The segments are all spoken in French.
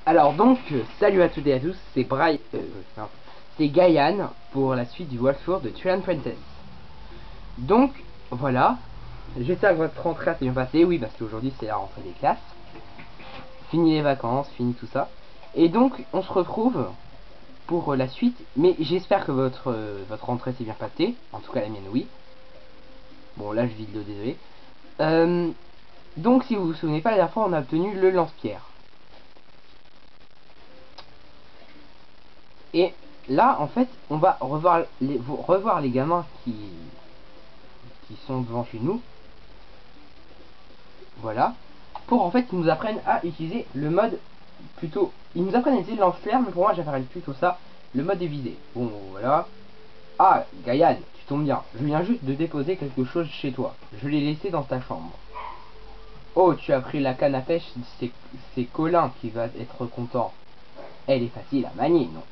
Alors donc, salut à toutes et à tous, c'est non, c'est Gaïan pour la suite du walkthrough de Trian Princess. Donc, voilà, j'espère que votre rentrée s'est bien passée, oui, parce qu'aujourd'hui c'est la rentrée des classes. Fini les vacances, fini tout ça. Et donc, on se retrouve pour la suite, mais j'espère que votre rentrée s'est bien passée, en tout cas la mienne, oui. Bon, là je vide le désolé. Donc, si vous vous souvenez pas, la dernière fois on a obtenu le lance-pierre. Et là, en fait, on va revoir les gamins qui sont devant chez nous. Voilà. Pour en fait qu'ils nous apprennent à utiliser le mode plutôt. Ils nous apprennent à utiliser le lance-flaire, mais pour moi j'appellerais plutôt ça le mode de visée. Bon, voilà. Ah, Gaïan, tu tombes bien. Je viens juste de déposer quelque chose chez toi. Je l'ai laissé dans ta chambre. Oh, tu as pris la canne à pêche, c'est Colin qui va être content. Elle est facile à manier, non?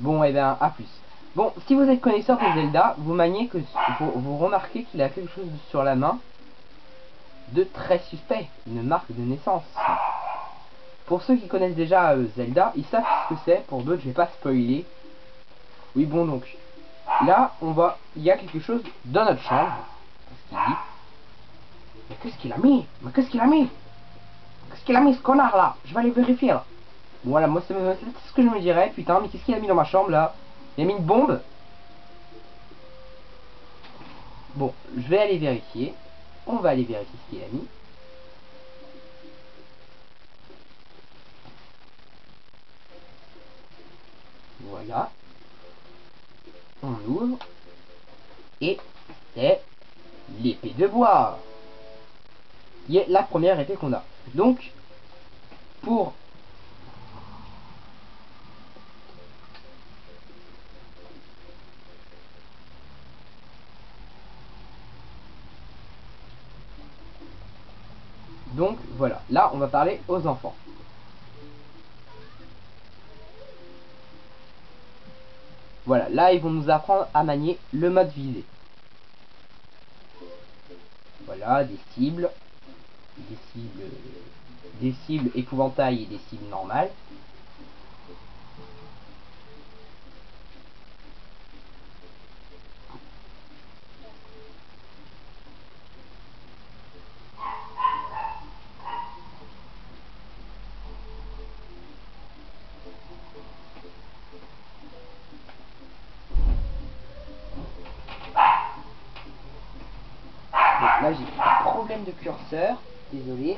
Bon, et bien, à plus. Bon, si vous êtes connaisseur de Zelda, vous remarquez qu'il a quelque chose sur la main de très suspect, une marque de naissance. Pour ceux qui connaissent déjà Zelda, ils savent ce que c'est, pour d'autres, je vais pas spoiler. Oui, bon, donc, là, il y a quelque chose dans notre chambre. Qu'est-ce qu'il dit? Mais qu'est-ce qu'il a mis? Mais qu'est-ce qu'il a mis? Qu'est-ce qu'il a mis, ce connard, là? Je vais aller vérifier, là. Voilà, moi, c'est ce que je me dirais, putain, mais qu'est-ce qu'il a mis dans ma chambre, là? Il a mis une bombe? Bon, je vais aller vérifier. On va aller vérifier ce qu'il a mis. Voilà. On ouvre. Et c'est l'épée de bois. Qui est la première épée qu'on a. Donc, pour... Donc, voilà. Là, on va parler aux enfants. Voilà. Là, ils vont nous apprendre à manier le mode visée. Voilà, des cibles. Des cibles épouvantail et des cibles normales. Donc là, j'ai un problème de curseur. Désolé.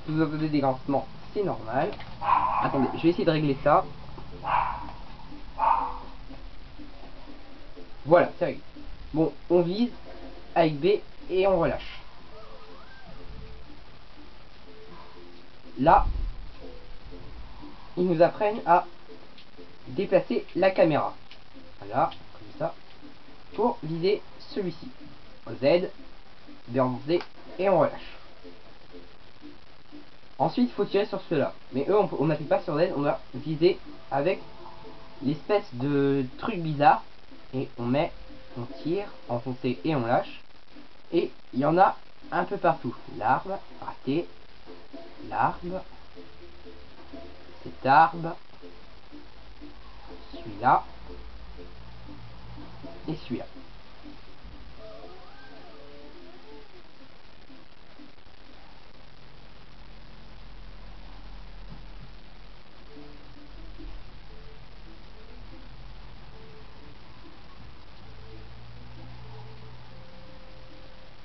Si vous entendez des grincements, c'est normal. Attendez, je vais essayer de régler ça. Voilà, c'est réglé. Bon, on vise avec B et on relâche. Là, ils nous apprennent à déplacer la caméra. Voilà, comme ça. Pour viser celui-ci. Z, B en Z et on relâche. Ensuite, il faut tirer sur ceux-là. Mais eux, on n'appuie pas sur Z, on va viser avec l'espèce de truc bizarre. Et on tire, enfoncé et on lâche. Et il y en a un peu partout. L'arbre, raté. L'arbre. Cet arbre. Celui-là. Et celui-là.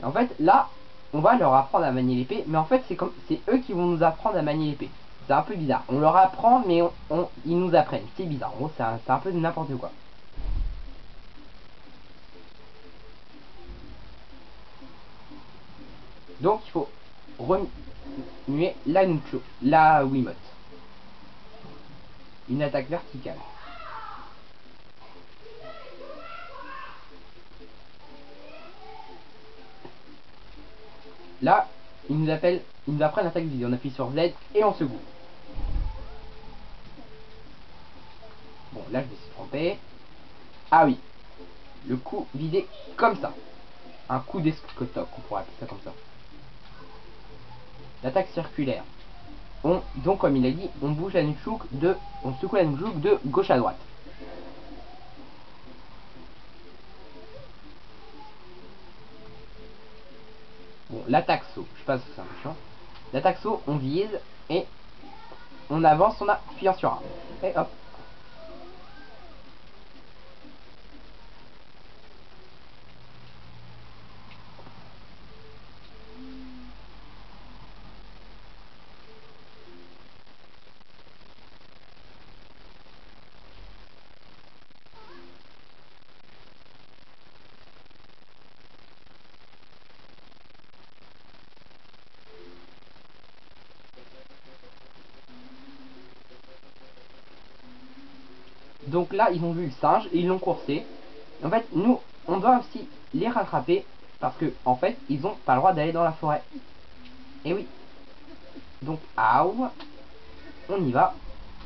En fait, là, on va leur apprendre à manier l'épée, mais en fait, c'est eux qui vont nous apprendre à manier l'épée. C'est un peu bizarre. On leur apprend, mais ils nous apprennent. C'est bizarre. En gros, c'est un peu n'importe quoi. Donc, il faut remuer la Wiimote. Une attaque verticale. Là, ils nous apprennent l'attaque visée. On appuie sur Z et on secoue. Bon, là, je me suis trompé. Ah oui. Le coup visé comme ça. Un coup d'escotoc, on pourrait appeler ça comme ça. L'attaque circulaire. donc comme il a dit, on bouge la nunchuk on secoue la nunchuk de gauche à droite. Bon, l'attaque saut, je sais pas si c'est un peu chiant. L'attaque saut, on vise et on avance, on appuie sur A. Et hop. Donc là, ils ont vu le singe et ils l'ont coursé. En fait, nous, on doit aussi les rattraper parce que, en fait, ils ont pas le droit d'aller dans la forêt. Et oui. Donc, aouh, on y va,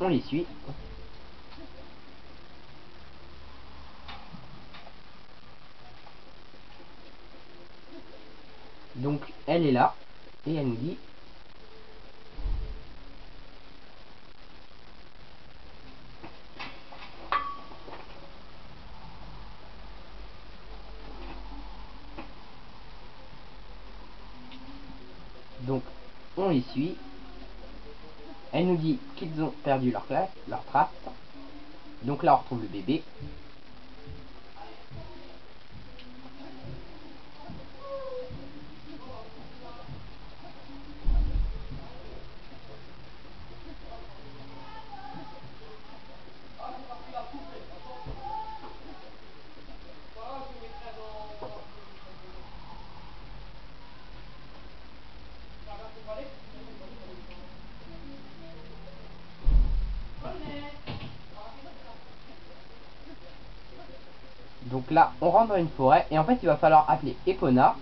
on les suit. Donc, elle est là et elle nous dit. Donc, on les suit. Elle nous dit qu'ils ont perdu leur trace. Donc là, on retrouve le bébé. Donc là, on rentre dans une forêt et en fait, il va falloir appeler Epona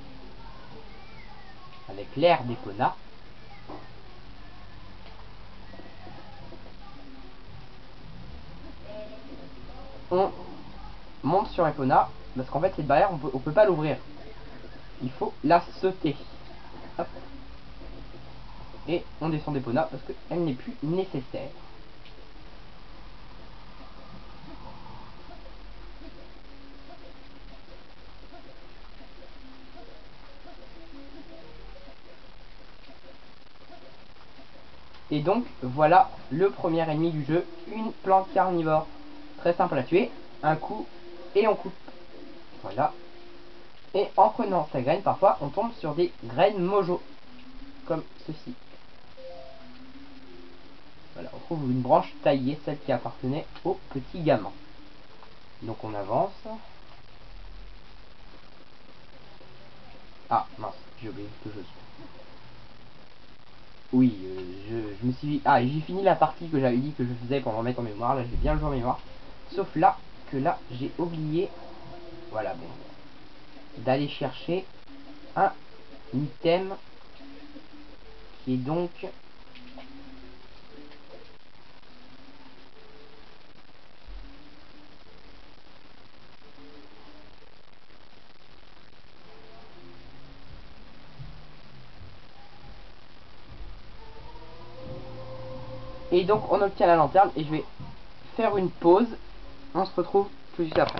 avec l'air d'Epona. On monte sur Epona parce qu'en fait, cette barrière, on peut pas l'ouvrir. Il faut la sauter. Hop. Et on descend d'Epona parce qu'elle n'est plus nécessaire. Et donc, voilà le premier ennemi du jeu, une plante carnivore. Très simple à tuer, un coup, et on coupe. Voilà. Et en prenant sa graine, parfois, on tombe sur des graines mojo. Comme ceci. Voilà, on trouve une branche taillée, celle qui appartenait au petit gamin. Donc on avance. Ah, mince, j'ai oublié quelque chose. Oui, je me suis... Ah, j'ai fini la partie que j'avais dit que je faisais pour me remettre en mémoire. Là, j'ai bien le joué en mémoire. Sauf là, que là, j'ai oublié... Voilà, bon. D'aller chercher un item qui est donc... Et donc, on obtient la lanterne et je vais faire une pause. On se retrouve tout de suite après.